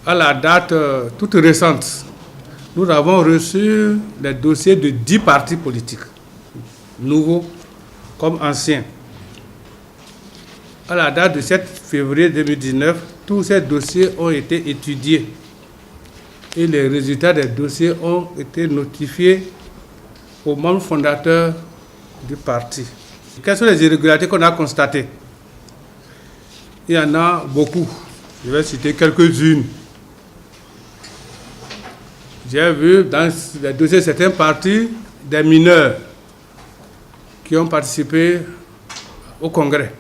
à la date toute récente, nous avons reçu les dossiers de 10 partis politiques, nouveaux comme anciens. À la date du 7 février 2019, tous ces dossiers ont été étudiés et les résultats des dossiers ont été notifiés aux membres fondateurs du parti. Quelles sont les irrégularités qu'on a constatées? Il y en a beaucoup. Je vais citer quelques-unes. J'ai vu dans les dossiers de certains partis des mineurs qui ont participé au Congrès.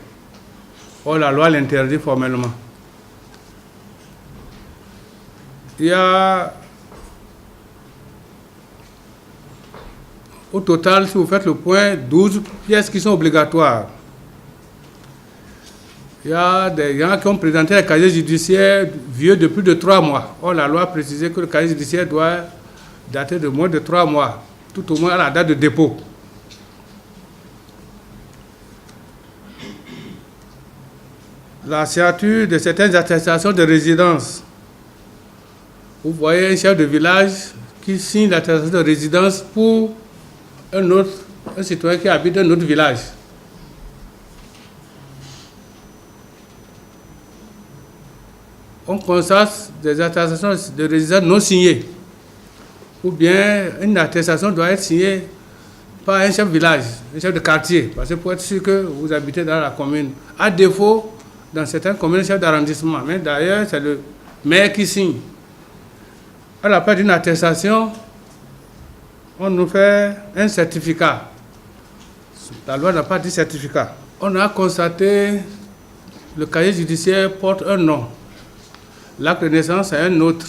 Or, la loi l'interdit formellement. Il y a, au total, si vous faites le point, 12 pièces qui sont obligatoires. Il y a des gens qui ont présenté un casier judiciaire vieux de plus de 3 mois. Or, la loi précisait que le casier judiciaire doit dater de moins de 3 mois, tout au moins à la date de dépôt. La signature de certaines attestations de résidence. Vous voyez un chef de village qui signe l'attestation de résidence pour un citoyen qui habite dans un autre village. On constate des attestations de résidence non signées. Ou bien une attestation doit être signée par un chef de village, un chef de quartier, parce que pour être sûr que vous habitez dans la commune. À défaut, dans certaines communes, chef d'arrondissement. Mais d'ailleurs, c'est le maire qui signe. À la part d'une attestation, on nous fait un certificat. La loi n'a pas dit certificat. On a constaté le casier judiciaire porte un nom. L'acte de naissance, c'est un autre.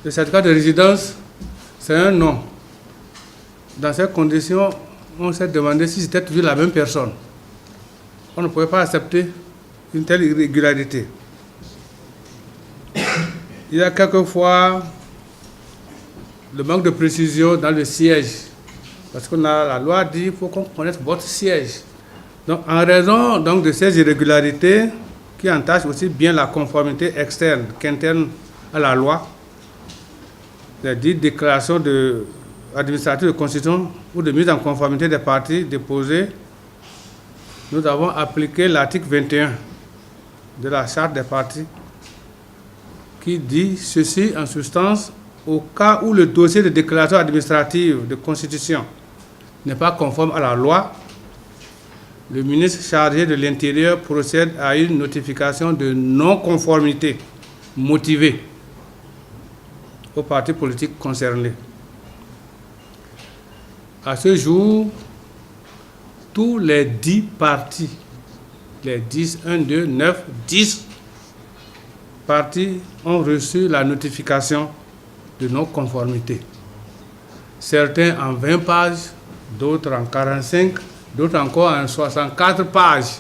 Le certificat de résidence, c'est un nom. Dans ces conditions, on s'est demandé si c'était toujours la même personne. On ne pouvait pas accepter une telle irrégularité. Il y a quelquefois le manque de précision dans le siège. Parce que la loi dit qu'il faut qu'on connaisse votre siège. Donc, en raison donc, de ces irrégularités qui entachent aussi bien la conformité externe qu'interne à la loi, les dites déclarations administratives de constitution ou de mise en conformité des partis déposés, nous avons appliqué l'article 21 de la charte des partis qui dit ceci en substance: au cas où le dossier de déclaration administrative de constitution n'est pas conforme à la loi, le ministre chargé de l'Intérieur procède à une notification de non-conformité motivée aux partis politiques concernés. À ce jour, tous les 10 partis, les 10, 1, 2, 9, 10 partis ont reçu la notification de non-conformité. Certains en 20 pages, d'autres en 45, d'autres encore en 64 pages.